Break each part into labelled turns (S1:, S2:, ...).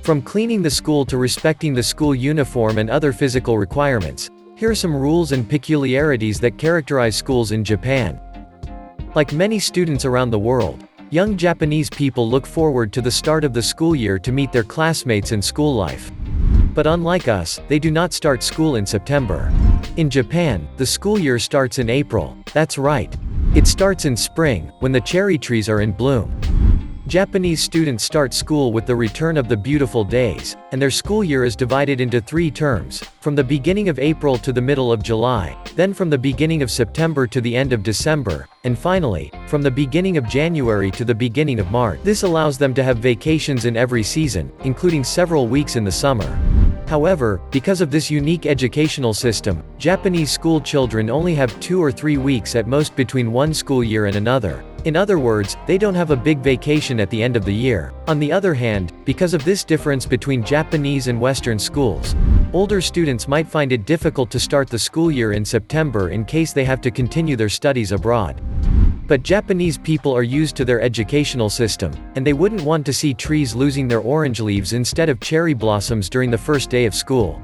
S1: From cleaning the school to respecting the school uniform and other physical requirements, here are some rules and peculiarities that characterize schools in Japan. Like many students around the world, young Japanese people look forward to the start of the school year to meet their classmates in school life. But unlike us, they do not start school in September. In Japan, the school year starts in April. That's right. It starts in spring, when the cherry trees are in bloom. Japanese students start school with the return of the beautiful days, and their school year is divided into 3 terms, from the beginning of April to the middle of July, then from the beginning of September to the end of December, and finally, from the beginning of January to the beginning of March. This allows them to have vacations in every season, including several weeks in the summer. However, because of this unique educational system, Japanese school children only have 2 or 3 weeks at most between one school year and another. In other words, they don't have a big vacation at the end of the year. On the other hand, because of this difference between Japanese and Western schools, older students might find it difficult to start the school year in September in case they have to continue their studies abroad. But Japanese people are used to their educational system, and they wouldn't want to see trees losing their orange leaves instead of cherry blossoms during the first day of school.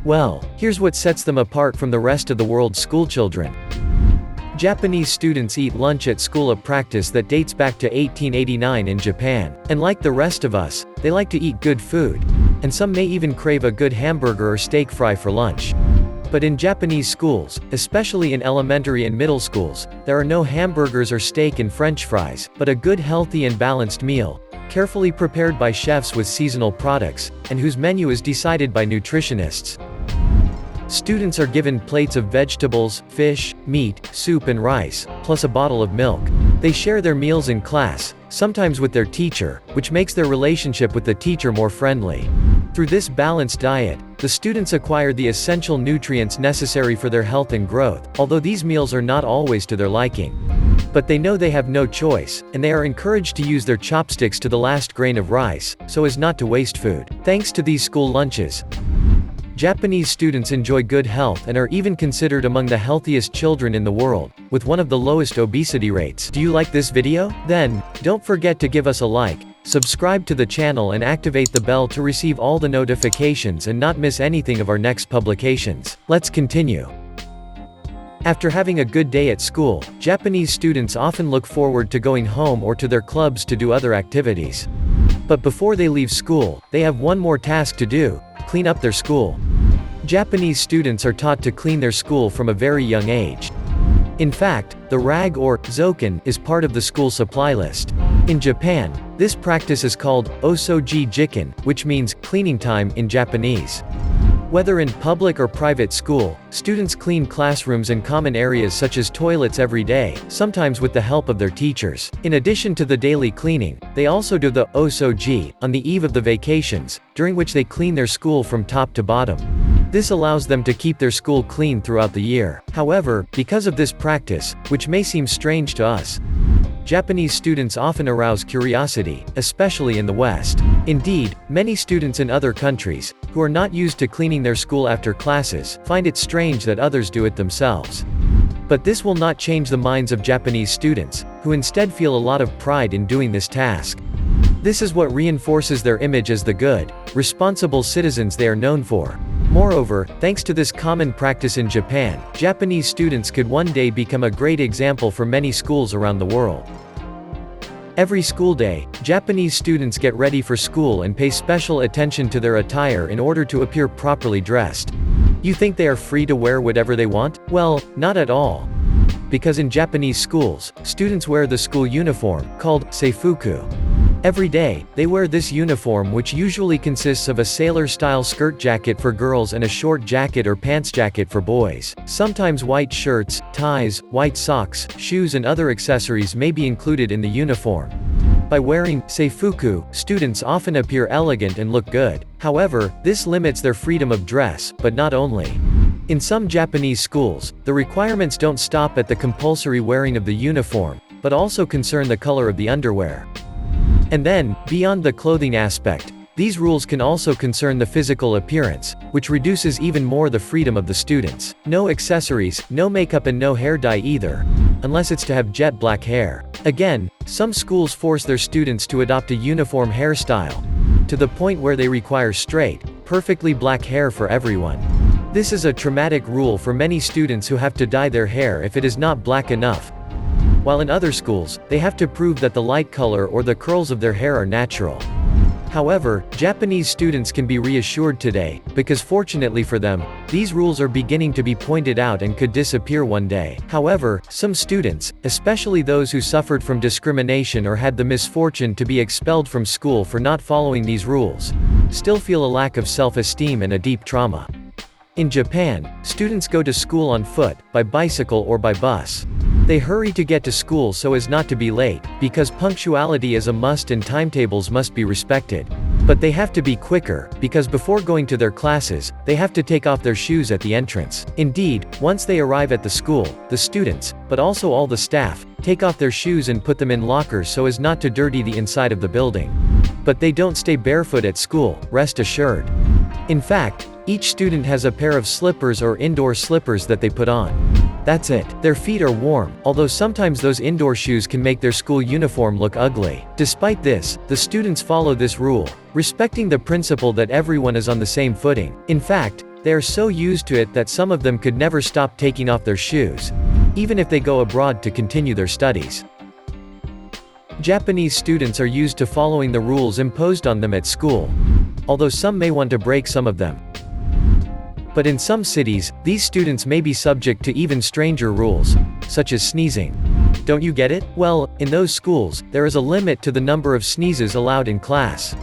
S1: Well, here's what sets them apart from the rest of the world's schoolchildren. Japanese students eat lunch at school, a practice that dates back to 1889 in Japan. And like the rest of us, they like to eat good food. And some may even crave a good hamburger or steak fry for lunch. But in Japanese schools, especially in elementary and middle schools, there are no hamburgers or steak and French fries, but a good, healthy and balanced meal, carefully prepared by chefs with seasonal products, and whose menu is decided by nutritionists. Students are given plates of vegetables, fish, meat, soup and rice, plus a bottle of milk. They share their meals in class, sometimes with their teacher, which makes their relationship with the teacher more friendly. Through this balanced diet, the students acquire the essential nutrients necessary for their health and growth, although these meals are not always to their liking. But they know they have no choice, and they are encouraged to use their chopsticks to the last grain of rice, so as not to waste food. Thanks to these school lunches, Japanese students enjoy good health and are even considered among the healthiest children in the world, with one of the lowest obesity rates. Do you like this video? Then, don't forget to give us a like, subscribe to the channel and activate the bell to receive all the notifications and not miss anything of our next publications. Let's continue. After having a good day at school, Japanese students often look forward to going home or to their clubs to do other activities. But before they leave school, they have one more task to do: clean up their school. Japanese students are taught to clean their school from a very young age. In fact, the rag or zoken is part of the school supply list. In Japan, this practice is called osoji jiken, which means cleaning time in Japanese. Whether in public or private school, students clean classrooms and common areas such as toilets every day, sometimes with the help of their teachers. In addition to the daily cleaning, they also do the osoji on the eve of the vacations, during which they clean their school from top to bottom. This allows them to keep their school clean throughout the year. However, because of this practice, which may seem strange to us, Japanese students often arouse curiosity, especially in the West. Indeed, many students in other countries, who are not used to cleaning their school after classes, find it strange that others do it themselves. But this will not change the minds of Japanese students, who instead feel a lot of pride in doing this task. This is what reinforces their image as the good, responsible citizens they are known for. Moreover, thanks to this common practice in Japan, Japanese students could one day become a great example for many schools around the world. Every school day, Japanese students get ready for school and pay special attention to their attire in order to appear properly dressed. You think they are free to wear whatever they want? Well, not at all. Because in Japanese schools, students wear the school uniform, called seifuku. Every day, they wear this uniform, which usually consists of a sailor-style skirt jacket for girls and a short jacket or pants jacket for boys. Sometimes white shirts, ties, white socks, shoes and other accessories may be included in the uniform. By wearing seifuku, students often appear elegant and look good. However, this limits their freedom of dress, but not only. In some Japanese schools, the requirements don't stop at the compulsory wearing of the uniform, but also concern the color of the underwear. And then, beyond the clothing aspect, these rules can also concern the physical appearance, which reduces even more the freedom of the students. No accessories, no makeup and no hair dye either, unless it's to have jet black hair. Again, some schools force their students to adopt a uniform hairstyle. to the point where they require straight, perfectly black hair for everyone. This is a traumatic rule for many students who have to dye their hair if it is not black enough. While in other schools, they have to prove that the light color or the curls of their hair are natural. However, Japanese students can be reassured today, because fortunately for them, these rules are beginning to be pointed out and could disappear one day. However, some students, especially those who suffered from discrimination or had the misfortune to be expelled from school for not following these rules, still feel a lack of self-esteem and a deep trauma. In Japan, students go to school on foot, by bicycle or by bus. They hurry to get to school so as not to be late, because punctuality is a must and timetables must be respected. But they have to be quicker, because before going to their classes, they have to take off their shoes at the entrance. Indeed, once they arrive at the school, the students, but also all the staff, take off their shoes and put them in lockers so as not to dirty the inside of the building. But they don't stay barefoot at school, rest assured. In fact, each student has a pair of slippers or indoor slippers that they put on. That's it. Their feet are warm, although sometimes those indoor shoes can make their school uniform look ugly. Despite this, the students follow this rule, respecting the principle that everyone is on the same footing. In fact, they are so used to it that some of them could never stop taking off their shoes, even if they go abroad to continue their studies. Japanese students are used to following the rules imposed on them at school, although some may want to break some of them. But in some cities, these students may be subject to even stranger rules, such as sneezing. Don't you get it? Well, in those schools, there is a limit to the number of sneezes allowed in class.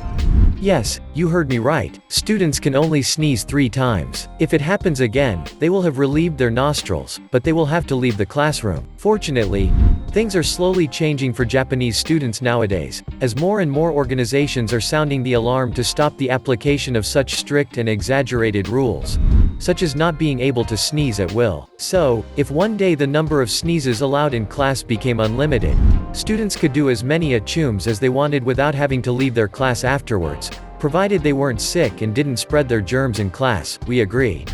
S1: Yes, you heard me right. Students can only sneeze 3 times. If it happens again, they will have relieved their nostrils, but they will have to leave the classroom. Fortunately, things are slowly changing for Japanese students nowadays, as more and more organizations are sounding the alarm to stop the application of such strict and exaggerated rules, such as not being able to sneeze at will. So, if one day the number of sneezes allowed in class became unlimited, students could do as many achooms as they wanted without having to leave their class afterwards, provided they weren't sick and didn't spread their germs in class. We agree.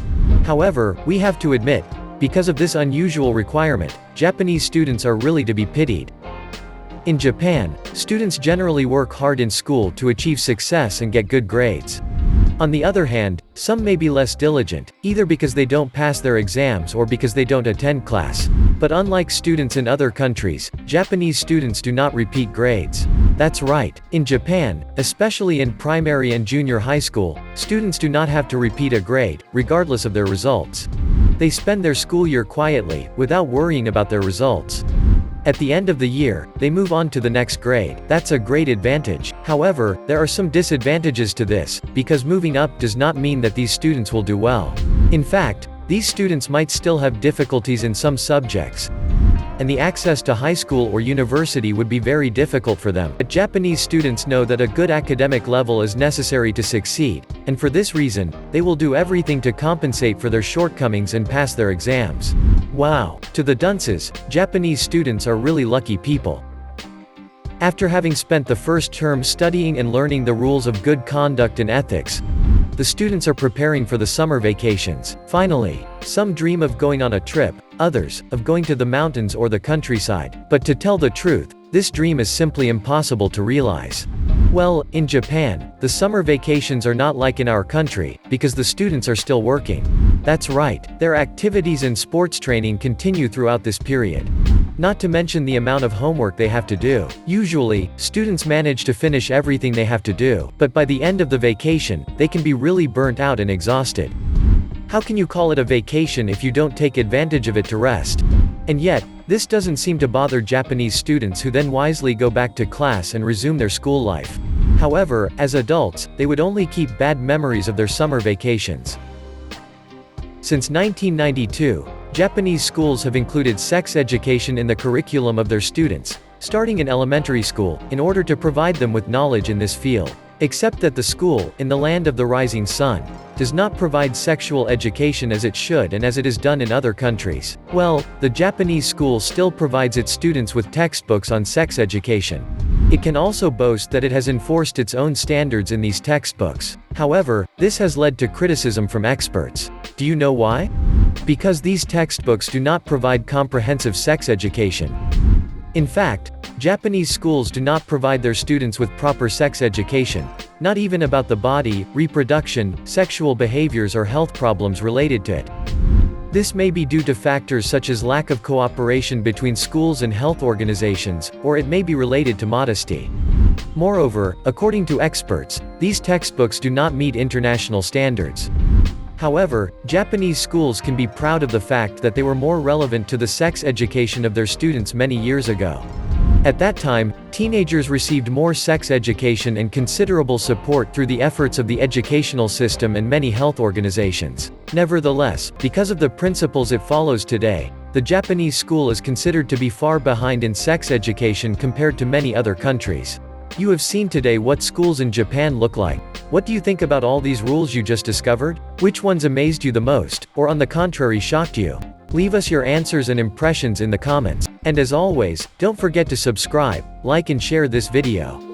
S1: However, we have to admit, because of this unusual requirement, Japanese students are really to be pitied. In Japan, students generally work hard in school to achieve success and get good grades. On the other hand, some may be less diligent, either because they don't pass their exams or because they don't attend class. But unlike students in other countries, Japanese students do not repeat grades. That's right. In Japan, especially in primary and junior high school, students do not have to repeat a grade, regardless of their results. They spend their school year quietly, without worrying about their results. At the end of the year, they move on to the next grade. That's a great advantage. However, there are some disadvantages to this, because moving up does not mean that these students will do well. In fact, these students might still have difficulties in some subjects, and the access to high school or university would be very difficult for them. But Japanese students know that a good academic level is necessary to succeed, and for this reason, they will do everything to compensate for their shortcomings and pass their exams. Wow! To the dunces, Japanese students are really lucky people. After having spent the first term studying and learning the rules of good conduct and ethics, the students are preparing for the summer vacations. Finally, some dream of going on a trip, others, of going to the mountains or the countryside. But to tell the truth, this dream is simply impossible to realize. Well, in Japan, the summer vacations are not like in our country, because the students are still working. That's right, their activities and sports training continue throughout this period. Not to mention the amount of homework they have to do. Usually, students manage to finish everything they have to do, but by the end of the vacation, they can be really burnt out and exhausted. How can you call it a vacation if you don't take advantage of it to rest? And yet, this doesn't seem to bother Japanese students, who then wisely go back to class and resume their school life. However, as adults, they would only keep bad memories of their summer vacations. Since 1992, Japanese schools have included sex education in the curriculum of their students, starting in elementary school, in order to provide them with knowledge in this field. Except that the school, in the land of the rising sun, does not provide sexual education as it should and as it is done in other countries. Well, the Japanese school still provides its students with textbooks on sex education. It can also boast that it has enforced its own standards in these textbooks. However, this has led to criticism from experts. Do you know why? Because these textbooks do not provide comprehensive sex education. In fact, Japanese schools do not provide their students with proper sex education, not even about the body, reproduction, sexual behaviors or health problems related to it. This may be due to factors such as lack of cooperation between schools and health organizations, or it may be related to modesty. Moreover, according to experts, these textbooks do not meet international standards. However, Japanese schools can be proud of the fact that they were more relevant to the sex education of their students many years ago. At that time, teenagers received more sex education and considerable support through the efforts of the educational system and many health organizations. Nevertheless, because of the principles it follows today, the Japanese school is considered to be far behind in sex education compared to many other countries. You have seen today what schools in Japan look like. What do you think about all these rules you just discovered? Which ones amazed you the most, or on the contrary shocked you? Leave us your answers and impressions in the comments. And as always, don't forget to subscribe, like and share this video.